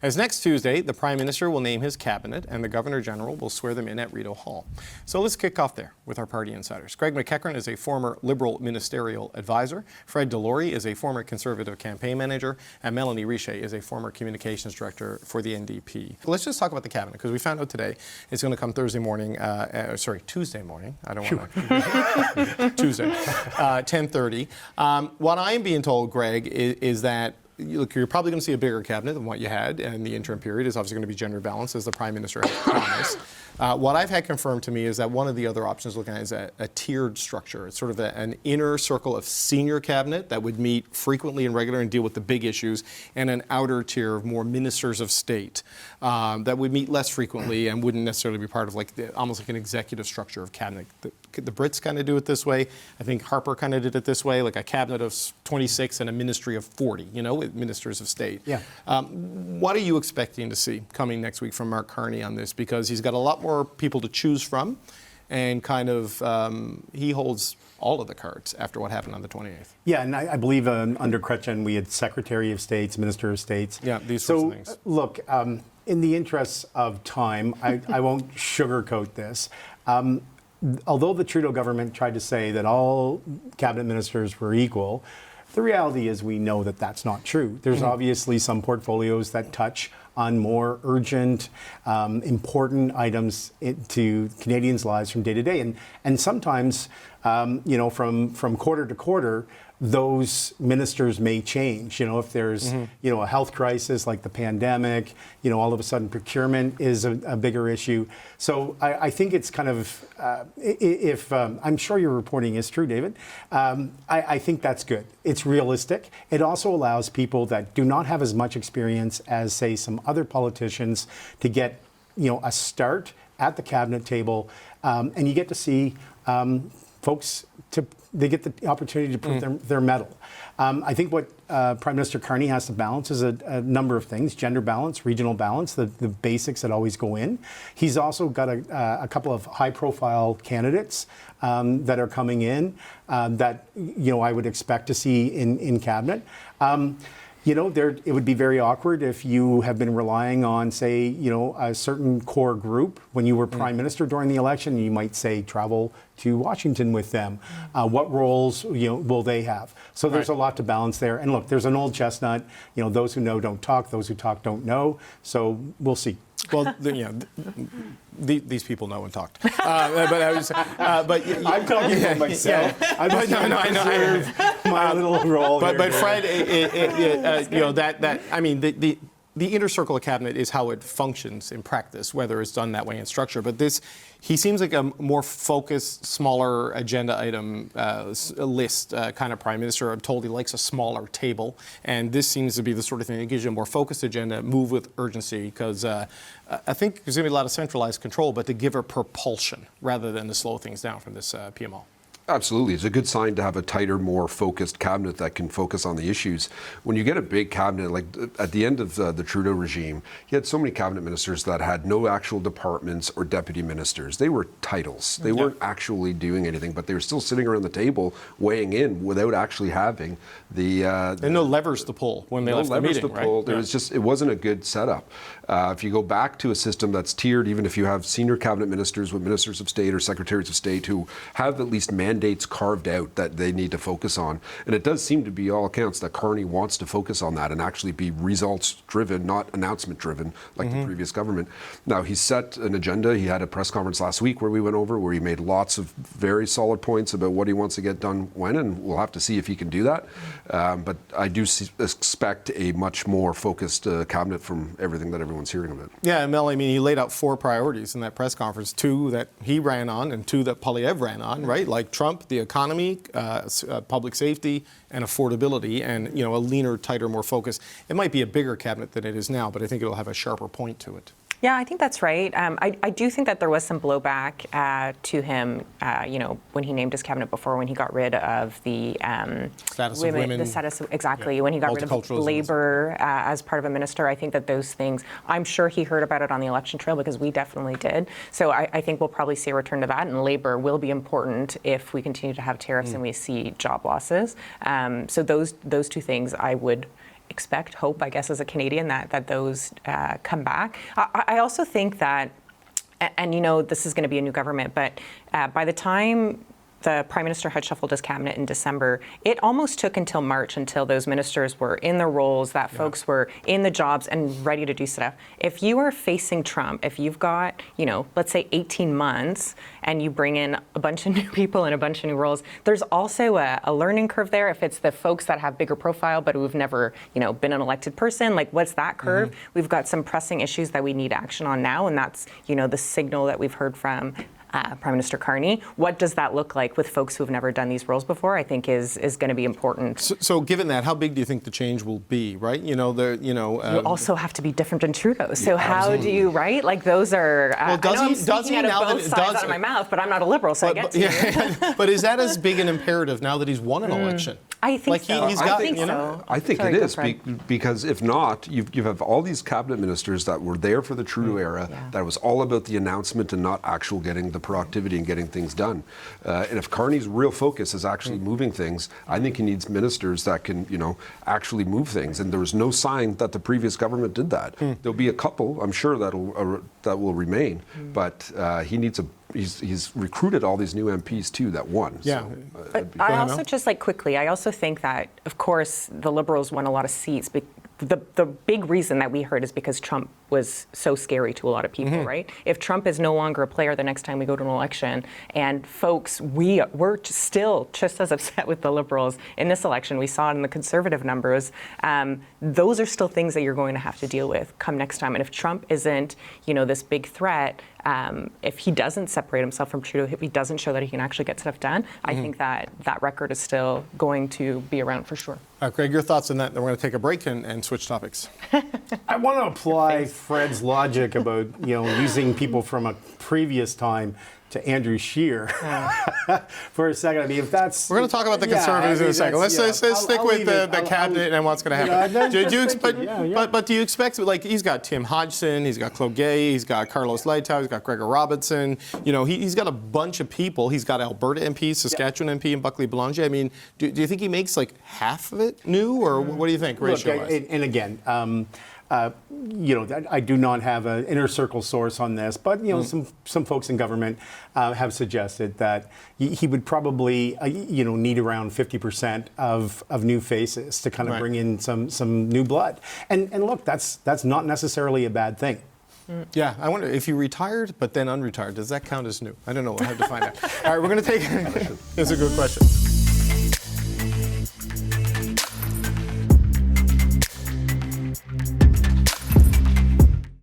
as next Tuesday, the Prime Minister will name his cabinet and the Governor-General will swear them in at Rideau Hall. So let's kick off there with our party insiders. Greg McEachern is a former Liberal ministerial advisor. Fred Delory is a former Conservative campaign manager. And Melanie Richer is a former communications director for the NDP. Let's just talk about the cabinet, because we found out today it's going to come Tuesday morning. I don't want to. Tuesday, 10:30. What I'm being told, Greg, is that look, you're probably going to see a bigger cabinet than what you had in the interim period. Is obviously going to be gender balance, as the Prime Minister has promised. What I've had confirmed to me is that one of the other options looking at is a tiered structure. It's sort of an inner circle of senior cabinet that would meet frequently and regularly and deal with the big issues, and an outer tier of more ministers of state that would meet less frequently and wouldn't necessarily be part of almost like an executive structure of cabinet. The Brits kind of do it this way. I think Harper kind of did it this way, like a cabinet of 26 and a ministry of 40, with ministers of state. Yeah. What are you expecting to see coming next week from Mark Carney on this? Because he's got a lot more people to choose from, and kind of he holds all of the cards after what happened on the 28th. Yeah, and I believe under Chrétien we had Secretary of States, Minister of States. Yeah, these sorts of things. Look, in the interests of time, I won't sugarcoat this. Although the Trudeau government tried to say that all cabinet ministers were equal, the reality is we know that that's not true. There's obviously some portfolios that touch on more urgent, important items to Canadians' lives from day to day. And sometimes, from quarter to quarter, those ministers may change. If there's, a health crisis like the pandemic, all of a sudden procurement is a bigger issue. So I think it's kind of, if I'm sure your reporting is true, David, I think that's good. It's realistic. It also allows people that do not have as much experience as, say, some other politicians to get, a start at the cabinet table, and you get to see folks they get the opportunity to prove their mettle. I think what Prime Minister Carney has to balance is a number of things: gender balance, regional balance, the basics that always go in. He's also got a couple of high-profile candidates that are coming in that I would expect to see in cabinet. It would be very awkward if you have been relying on, say, a certain core group when you were Prime Minister during the election. You might say travel to Washington with them. What roles will they have? So there's a lot to balance there. And look, there's an old chestnut. Those who know don't talk. Those who talk don't know. So we'll see. Well, these people know and talked. But I'm talking about myself. I'm just trying to preserve my little role. But Fred, the inner circle of cabinet is how it functions in practice, whether it's done that way in structure. But he seems like a more focused, smaller agenda item list kind of Prime Minister. I'm told he likes a smaller table, and this seems to be the sort of thing that gives you a more focused agenda, move with urgency, because I think there's going to be a lot of centralized control, but to give her propulsion rather than to slow things down from this PMO. Absolutely. It's a good sign to have a tighter, more focused cabinet that can focus on the issues. When you get a big cabinet, like at the end of the Trudeau regime, you had so many cabinet ministers that had no actual departments or deputy ministers. They were titles. They weren't actually doing anything, but they were still sitting around the table weighing in without actually having the... and no levers to pull when they left the meeting, to pull. There was it wasn't a good setup. If you go back to a system that's tiered, even if you have senior cabinet ministers with ministers of state or secretaries of state who have at least mandates carved out that they need to focus on. And it does seem to be all accounts that Carney wants to focus on that and actually be results driven, not announcement driven like the previous government. Now, he set an agenda. He had a press conference last week where we went over, where he made lots of very solid points about what he wants to get done when, and we'll have to see if he can do that. But I do expect a much more focused cabinet from everything that everyone's hearing about. Yeah, Mel, he laid out 4 priorities in that press conference, 2 that he ran on and 2 that Poilievre ran on, right? Like Trump, the economy, public safety, and affordability, and a leaner, tighter, more focused. It might be a bigger cabinet than it is now, but I think it'll have a sharper point to it. Yeah, I think that's right. I do think that there was some blowback to him, when he named his cabinet before, when he got rid of the status of women. The status of, exactly, when he got rid of labor as part of a minister. I think that those things, I'm sure he heard about it on the election trail, because we definitely did. So I think we'll probably see a return to that, and labor will be important if we continue to have tariffs and we see job losses. So those 2 things I would expect, hope, I guess, as a Canadian, that those come back. I also think that, and this is going to be a new government, but by the time the Prime Minister had shuffled his cabinet in December, it almost took until March until those ministers were in their roles, that folks were in the jobs and ready to do stuff. If you are facing Trump, if you've got, let's say 18 months and you bring in a bunch of new people and a bunch of new roles, there's also a learning curve there. If it's the folks that have bigger profile but who've never, been an elected person, like what's that curve? We've got some pressing issues that we need action on now, and that's, the signal that we've heard from Prime Minister Carney. What does that look like with folks who have never done these roles before, I think is going to be important. So given that, how big do you think the change will be, right? You also have to be different than Trudeau. So how do you, right? Like those are, well, does I know he, I'm does speaking he out now of both that, sides out of my mouth, but I'm not a Liberal, so I get to you. But is that as big an imperative now that he's won an election? I think so. I think it is, because if not, you have all these cabinet ministers that were there for the Trudeau era, that was all about the announcement and not actual getting the productivity and getting things done. And if Carney's real focus is actually moving things, I think he needs ministers that can, actually move things. And there was no sign that the previous government did that. There'll be a couple, I'm sure, that will remain, but he needs he's recruited all these new MPs too that won. Yeah. So, I also just quickly, I also think that, of course, the Liberals won a lot of seats. The big reason that we heard is because Trump was so scary to a lot of people, right? If Trump is no longer a player the next time we go to an election, and folks, we're still just as upset with the Liberals in this election. We saw it in the Conservative numbers. Those are still things that you're going to have to deal with come next time. And if Trump isn't, this big threat, if he doesn't separate himself from Trudeau, if he doesn't show that he can actually get stuff done, I think that record is still going to be around for sure. Craig, your thoughts on that? Then we're going to take a break and switch topics. I want to apply Fred's logic about using people from a previous time to Andrew Scheer for a second. I mean, if that's... We're going to talk about the Conservatives in a second. Let's stick with the cabinet and what's going to happen. But do you expect, he's got Tim Hodgson, he's got Claude Gay, he's got Carlos Leitao, he's got Gregor Robertson. He's got a bunch of people. He's got Alberta MP, Saskatchewan MP, and Buckley Boulanger. I mean, do you think he makes half of it new, or what do you think, ratio-wise? And again, I do not have an inner circle source on this, but some folks in government have suggested that he would probably need around 50% of new faces to kind of bring in some new blood. And look, that's not necessarily a bad thing. Yeah, I wonder if you retired but then unretired, does that count as new? I don't know. We'll have to find out. All right, we're going to take. It's a good question.